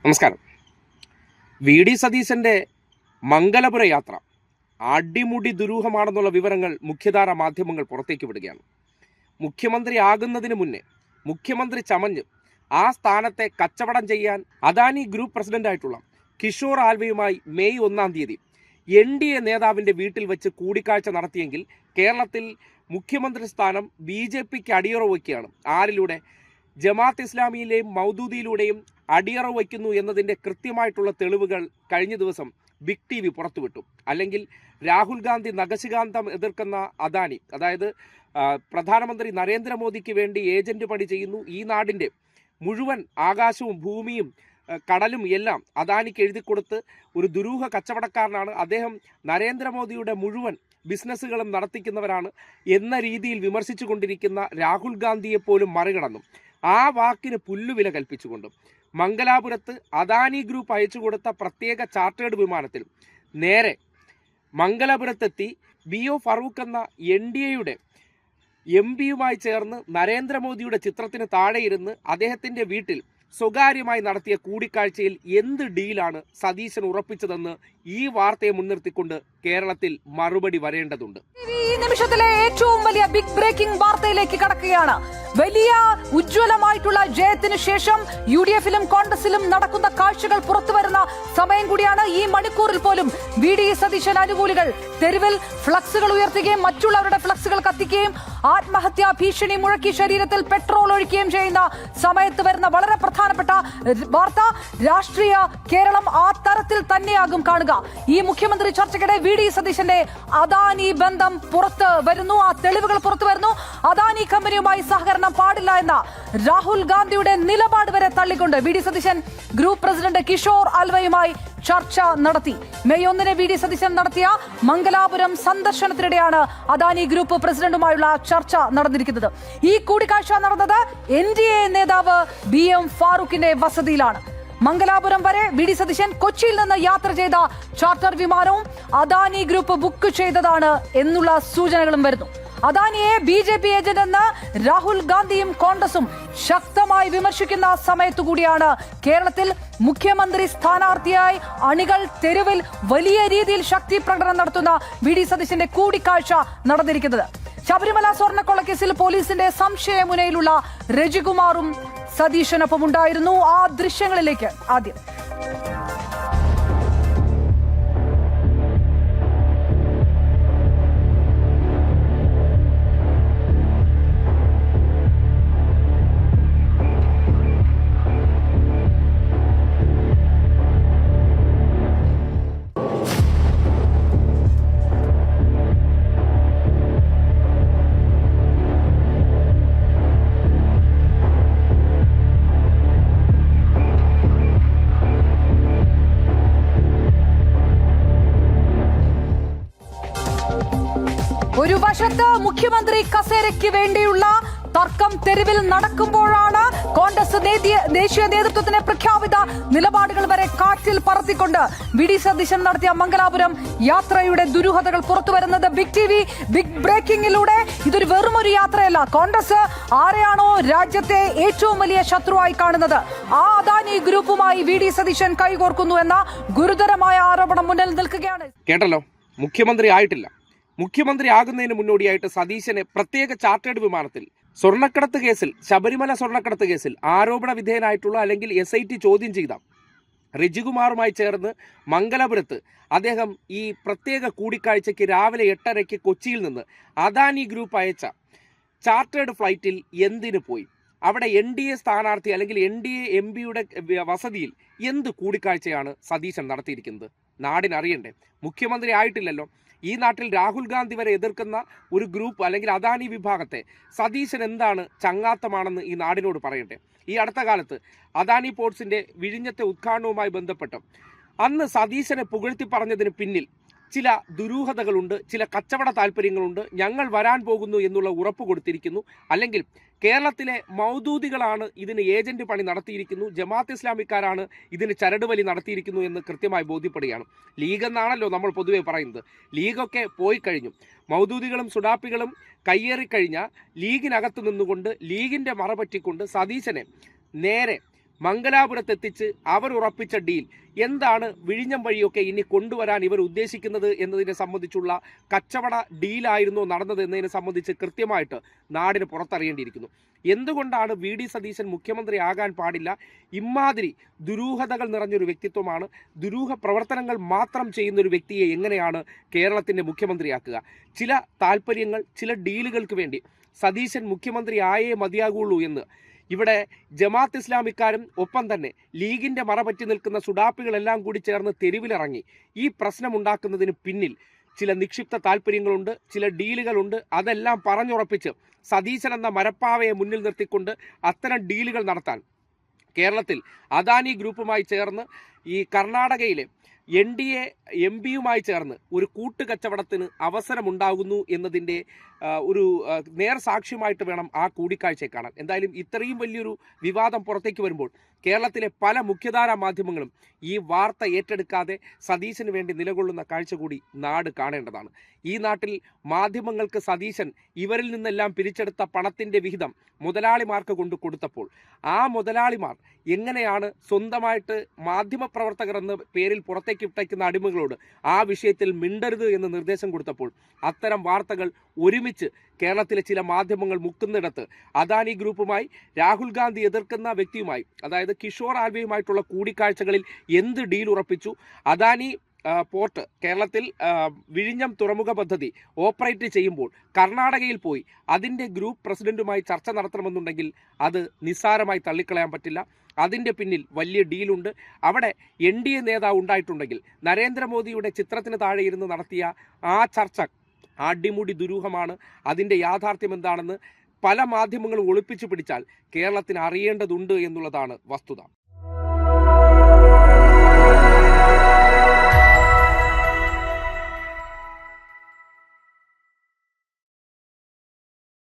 നമസ്കാരം. V D സതീശൻ്റെ മംഗലപുര യാത്ര അടിമുടി ദുരൂഹമാണെന്നുള്ള വിവരങ്ങൾ മുഖ്യധാര മാധ്യമങ്ങൾ പുറത്തേക്ക് വിടുകയാണ്. മുഖ്യമന്ത്രി ആകുന്നതിന് മുന്നേ മുഖ്യമന്ത്രി ചമഞ്ഞ് ആ സ്ഥാനത്തെ കച്ചവടം ചെയ്യാൻ അദാനി ഗ്രൂപ്പ് പ്രസിഡന്റായിട്ടുള്ള കിഷോർ ആൽവയുമായി മെയ് 1-ാം തീയതി NDA നേതാവിൻ്റെ വീട്ടിൽ വെച്ച് കൂടിക്കാഴ്ച നടത്തിയെങ്കിൽ കേരളത്തിൽ മുഖ്യമന്ത്രി സ്ഥാനം BJPക്ക് അടിയറവ് വയ്ക്കുകയാണ്. ആരിലൂടെ? ജമാഅത്ത് ഇസ്ലാമിയിലെയും മൗദൂദിയിലൂടെയും അടിയറവ് വയ്ക്കുന്നു എന്നതിൻ്റെ കൃത്യമായിട്ടുള്ള തെളിവുകൾ കഴിഞ്ഞ ദിവസം ബിഗ് TV പുറത്തുവിട്ടു. അല്ലെങ്കിൽ രാഹുൽ ഗാന്ധി നഖശികാന്തം എതിർക്കുന്ന അദാനി, അതായത് പ്രധാനമന്ത്രി നരേന്ദ്രമോദിക്ക് വേണ്ടി ഏജന്റ് പണി ചെയ്യുന്നു, ഈ നാടിൻ്റെ മുഴുവൻ ആകാശവും ഭൂമിയും കടലും എല്ലാം അദാനിക്ക് എഴുതി കൊടുത്ത് ഒരു ദുരൂഹ കച്ചവടക്കാരനാണ് അദ്ദേഹം, നരേന്ദ്രമോദിയുടെ മുഴുവൻ ബിസിനസ്സുകളും നടത്തിക്കുന്നവരാണ് എന്ന രീതിയിൽ വിമർശിച്ചു കൊണ്ടിരിക്കുന്ന രാഹുൽ ഗാന്ധിയെപ്പോലും മറികടന്നു ആ വാക്കിന് പുല്ലുവില കൽപ്പിച്ചുകൊണ്ടും മംഗലാപുരത്ത് അദാനി ഗ്രൂപ്പ് അയച്ചു കൊടുത്ത പ്രത്യേക ചാർട്ടേഡ് വിമാനത്തിൽ നേരെ മംഗലാപുരത്തെത്തി BO ഫറൂഖ് എന്ന NDAയുടെ MP ചേർന്ന് നരേന്ദ്രമോദിയുടെ ചിത്രത്തിന് താഴെയിരുന്ന് അദ്ദേഹത്തിൻ്റെ വീട്ടിൽ സ്വകാര്യമായി നടത്തിയ കൂടിക്കാഴ്ചയിൽ എന്ത് ഡീലാണ് സതീശൻ ഉറപ്പിച്ചതെന്ന് ഈ വാർത്തയെ മുൻനിർത്തിക്കൊണ്ട് കേരളത്തിൽ മറുപടി വരേണ്ടതുണ്ട്. ഈ നിമിഷത്തിലെ ഏറ്റവും വലിയ ബിഗ് ബ്രേക്കിംഗ് വാർത്തയിലേക്ക് കടക്കുകയാണ്. വലിയ ഉജ്ജ്വലമായിട്ടുള്ള ജയത്തിന് ശേഷം UDFിലും കോൺഗ്രസിലും നടക്കുന്ന കാഴ്ചകൾ പുറത്തുവരുന്ന സമയം കൂടിയാണ്. ഈ മണിക്കൂറിൽ പോലും VD സതീശൻ അനുകൂലികൾ തെരുവിൽ ഫ്ലക്സുകൾ ഉയർത്തുകയും മറ്റുള്ളവരുടെ ഫ്ലക്സുകൾ കത്തിക്കുകയും ആത്മഹത്യാ ഭീഷണി മുഴക്കി ശരീരത്തിൽ പെട്രോൾ ഒഴിക്കുകയും ചെയ്യുന്ന സമയത്ത് വരുന്ന വളരെ പ്രധാനപ്പെട്ട വാർത്ത. രാഷ്ട്രീയ കേരളം ആ തരത്തിൽ തന്നെയാകും കാണുക. ഈ മുഖ്യമന്ത്രി ചർച്ചയ്ക്കിടെ VD സതീശന്റെ അദാനി ബന്ധം പുറത്ത് വരുന്നു, ആ തെളിവുകൾ പുറത്തു വരുന്നു. അദാനി കമ്പനിയുമായി സഹകരണം പാടില്ല എന്ന രാഹുൽ ഗാന്ധിയുടെ നിലപാട് വരെ തള്ളിക്കൊണ്ട് VD Satheesan group president Kishore ആൽവയുമായി ചർച്ച നടത്തി. മെയ് 1-ന് VD സതീശൻ നടത്തിയ മംഗലാപുരം സന്ദർശനത്തിനിടെയാണ് അദാനി ഗ്രൂപ്പ് പ്രസിഡന്റുമായുള്ള ചർച്ച നടന്നിരിക്കുന്നത്. ഈ കൂടിക്കാഴ്ച നടന്നത് NDA നേതാവ് BM ഫാറൂഖിന്റെ വസതിയിലാണ്. മംഗലാപുരം വരെ VD സതീശൻ കൊച്ചിയിൽ നിന്ന് യാത്ര ചെയ്ത ചാർട്ടർ വിമാനവും അദാനി ഗ്രൂപ്പ് ബുക്ക് ചെയ്തതാണ് എന്നുള്ള സൂചനകളും വരുന്നു. അദാനിയെ BJP ഏജന്റ് എന്ന് രാഹുൽ ഗാന്ധിയും കോൺഗ്രസും ശക്തമായി വിമർശിക്കുന്ന സമയത്തു കൂടിയാണ് കേരളത്തിൽ മുഖ്യമന്ത്രി സ്ഥാനാർത്ഥിയായി അണികൾ തെരുവിൽ വലിയ രീതിയിൽ ശക്തി പ്രകടനം നടത്തുന്ന VD സതീശന്റെ കൂടിക്കാഴ്ച നടന്നിരിക്കുന്നത്. ശബരിമല സ്വർണ്ണക്കൊള്ളക്കേസിൽ പോലീസിന്റെ സംശയമുനയിലുള്ള രജികുമാറും സതീശനൊപ്പം ഉണ്ടായിരുന്നു. ആ ദൃശ്യങ്ങളിലേക്ക് ആദ്യം. ഒരു വശത്ത് മുഖ്യമന്ത്രി കസേരയ്ക്ക് വേണ്ടിയുള്ള തർക്കം തെരുവിൽ നടക്കുമ്പോഴാണ് കോൺഗ്രസ് ദേശീയ നേതൃത്വത്തിന് പ്രഖ്യാപിത നിലപാടുകൾ വരെ കാറ്റിൽ പറത്തിക്കൊണ്ട് VD സതീശൻ നടത്തിയ മംഗലാപുരം യാത്രയുടെ ദുരൂഹതകൾ പുറത്തുവരുന്നത്. ബിഗ് TV ബിഗ് ബ്രേക്കിംഗിലൂടെ ഇതൊരു വെറുമൊരു യാത്രയല്ല. കോൺഗ്രസ് ആരെയാണോ രാജ്യത്തെ ഏറ്റവും വലിയ ശത്രുവായി കാണുന്നത് ആ അദാനി ഗ്രൂപ്പുമായി VD സതീശൻ കൈകോർക്കുന്നു എന്ന ഗുരുതരമായ ആരോപണം മുന്നിൽ നിൽക്കുകയാണ്. കേട്ടല്ലോ, മുഖ്യമന്ത്രി ആയിട്ടില്ല. മുഖ്യമന്ത്രി ആകുന്നതിന് മുന്നോടിയായിട്ട് സതീശനെ പ്രത്യേക ചാർട്ടേഡ് വിമാനത്തിൽ സ്വർണ്ണക്കടത്ത് കേസിൽ, ശബരിമല സ്വർണ്ണക്കടത്ത് കേസിൽ ആരോപണ വിധേയനായിട്ടുള്ള അല്ലെങ്കിൽ SIT ചോദ്യം ചെയ്ത രജികുമാറുമായി ചേർന്ന് മംഗലാപുരത്ത് അദ്ദേഹം ഈ പ്രത്യേക കൂടിക്കാഴ്ചയ്ക്ക് രാവിലെ 8:30 കൊച്ചിയിൽ നിന്ന് അദാനി ഗ്രൂപ്പ് അയച്ച ചാർട്ടേഡ് ഫ്ലൈറ്റിൽ എന്തിനു പോയി? അവിടെ NDA സ്ഥാനാർത്ഥി അല്ലെങ്കിൽ NDA MPയുടെ വസതിയിൽ എന്ത് കൂടിക്കാഴ്ചയാണ് സതീശൻ നടത്തിയിരിക്കുന്നത്? നാടിനറിയണ്ടേ? മുഖ്യമന്ത്രി ആയിട്ടില്ലല്ലോ. ഈ നാട്ടിൽ രാഹുൽ ഗാന്ധി വരെ എതിർക്കുന്ന ഒരു ഗ്രൂപ്പ് അല്ലെങ്കിൽ അദാനി വിഭാഗത്തെ സതീശൻ എന്താണ് ചങ്ങാത്തമാണെന്ന് ഈ നാടിനോട് പറയട്ടെ. ഈ അടുത്ത കാലത്ത് അദാനി പോർട്സിൻ്റെ വിഴിഞ്ഞത്തെ ഉദ്ഘാടനവുമായി ബന്ധപ്പെട്ട് അന്ന് സതീശനെ പുകഴ്ത്തി പറഞ്ഞതിന് പിന്നിൽ ചില ദുരൂഹതകളുണ്ട്, ചില കച്ചവട താല്പര്യങ്ങളുണ്ട്, ഞങ്ങൾ വരാൻ പോകുന്നു എന്നുള്ള ഉറപ്പ് കൊടുത്തിരിക്കുന്നു. അല്ലെങ്കിൽ കേരളത്തിലെ മൗദൂദികളാണ് ഇതിന് ഏജന്റ് പണി നടത്തിയിരിക്കുന്നു, ജമാഅത്ത് ഇസ്ലാമിക്കാരാണ് ഇതിന് ചരടുവലി നടത്തിയിരിക്കുന്നു എന്ന് കൃത്യമായി ബോധ്യപ്പെടുകയാണ്. ലീഗ് എന്നാണല്ലോ നമ്മൾ പൊതുവെ പറയുന്നത്. ലീഗൊക്കെ പോയി കഴിഞ്ഞു. മൗദൂദികളും സുഡാപ്പികളും കയ്യേറിക്കഴിഞ്ഞ ലീഗിനകത്ത് നിന്നുകൊണ്ട് ലീഗിൻ്റെ മറപറ്റിക്കൊണ്ട് സതീശനെ നേരെ മംഗലാപുരത്തെത്തിച്ച് അവർ ഉറപ്പിച്ച ഡീൽ എന്താണ്, വിഴിഞ്ഞം വഴിയൊക്കെ ഇനി കൊണ്ടുവരാൻ ഇവർ ഉദ്ദേശിക്കുന്നത് എന്നതിനെ സംബന്ധിച്ചുള്ള കച്ചവട ഡീലായിരുന്നോ നടന്നത് എന്നതിനെ സംബന്ധിച്ച് കൃത്യമായിട്ട് നാടിന് പുറത്തറിയേണ്ടിയിരിക്കുന്നു. എന്തുകൊണ്ടാണ് വി ഡി സതീശൻ മുഖ്യമന്ത്രി ആകാൻ പാടില്ല? ഇമാതിരി ദുരൂഹതകൾ നിറഞ്ഞൊരു വ്യക്തിത്വമാണ്. ദുരൂഹ പ്രവർത്തനങ്ങൾ മാത്രം ചെയ്യുന്ന ഒരു വ്യക്തിയെ എങ്ങനെയാണ് കേരളത്തിൻ്റെ മുഖ്യമന്ത്രിയാക്കുക? ചില താല്പര്യങ്ങൾ, ചില ഡീലുകൾക്ക് വേണ്ടി സതീശൻ മുഖ്യമന്ത്രി ആയേ മതിയാകുള്ളൂ എന്ന് ഇവിടെ ജമാഅത്ത് ഇസ്ലാമിക്കാരും ഒപ്പം തന്നെ ലീഗിൻ്റെ മറപറ്റി നിൽക്കുന്ന സുഡാപ്പികളെല്ലാം കൂടി ചേർന്ന് തെരുവിലിറങ്ങി ഈ പ്രശ്നമുണ്ടാക്കുന്നതിന് പിന്നിൽ ചില നിക്ഷിപ്ത താല്പര്യങ്ങളുണ്ട്, ചില ഡീലുകളുണ്ട്. അതെല്ലാം പറഞ്ഞുറപ്പിച്ച് സതീശൻ എന്ന മരപ്പാവയെ മുന്നിൽ നിർത്തിക്കൊണ്ട് അത്തരം ഡീലുകൾ നടത്താൻ കേരളത്തിൽ അദാനി ഗ്രൂപ്പുമായി ചേർന്ന് ഈ കർണാടകയിലെ NDA MP-യുമായി ചേർന്ന് ഒരു കൂട്ടുകച്ചവടത്തിന് അവസരമുണ്ടാകുന്നു എന്നതിൻ്റെ ഒരു നേർസാക്ഷ്യമായിട്ട് വേണം ആ കൂടിക്കാഴ്ചയെ കാണാൻ. എന്തായാലും ഇത്രയും വലിയൊരു വിവാദം പുറത്തേക്ക് വരുമ്പോൾ കേരളത്തിലെ പല മുഖ്യധാരാ മാധ്യമങ്ങളും ഈ വാർത്ത ഏറ്റെടുക്കാതെ സതീശന് വേണ്ടി നിലകൊള്ളുന്ന കാഴ്ച കൂടി നാട് കാണേണ്ടതാണ്. ഈ നാട്ടിൽ മാധ്യമങ്ങൾക്ക് സതീശൻ ഇവരിൽ നിന്നെല്ലാം പിരിച്ചെടുത്ത പണത്തിൻ്റെ വിഹിതം മുതലാളിമാർക്ക് കൊണ്ട് കൊടുത്തപ്പോൾ ആ മുതലാളിമാർ എങ്ങനെയാണ് സ്വന്തമായിട്ട് മാധ്യമപ്രവർത്തകർ എന്ന പേരിൽ പുറത്തേക്ക് ഇട്ടയ്ക്കുന്ന അടിമകളോട് ആ വിഷയത്തിൽ മിണ്ടരുത് എന്ന് നിർദ്ദേശം കൊടുത്തപ്പോൾ അത്തരം വാർത്തകൾ ഒരുമിച്ച് കേരളത്തിലെ ചില മാധ്യമങ്ങൾ മുക്കുന്നിടത്ത് അദാനി ഗ്രൂപ്പുമായി രാഹുൽ ഗാന്ധി എതിർക്കുന്ന വ്യക്തിയുമായി, അതായത് കിഷോർ ആൽവിയുമായിട്ടുള്ള കൂടിക്കാഴ്ചകളിൽ എന്ത് ഡീൽ ഉറപ്പിച്ചു, അദാനി പോർട്ട് കേരളത്തിൽ വിഴിഞ്ഞം തുറമുഖ പദ്ധതി ഓപ്പറേറ്റ് ചെയ്യുമ്പോൾ കർണാടകയിൽ പോയി അതിൻ്റെ ഗ്രൂപ്പ് പ്രസിഡന്റുമായി ചർച്ച നടത്തണമെന്നുണ്ടെങ്കിൽ അത് നിസ്സാരമായി തള്ളിക്കളയാൻ പറ്റില്ല. അതിൻ്റെ പിന്നിൽ വലിയ ഡീലുണ്ട്. അവിടെ NDA നേതാവ് ഉണ്ടായിട്ടുണ്ടെങ്കിൽ നരേന്ദ്രമോദിയുടെ ചിത്രത്തിന് താഴെ ഇരുന്ന് നടത്തിയ ആ ചർച്ച അടിമുടി ദുരൂഹമാണ്. അതിൻ്റെ യാഥാർത്ഥ്യം എന്താണെന്ന് പല മാധ്യമങ്ങളും ഒളിപ്പിച്ചു പിടിച്ചാൽ കേരളത്തിന് അറിയേണ്ടതുണ്ട് എന്നുള്ളതാണ് വസ്തുത.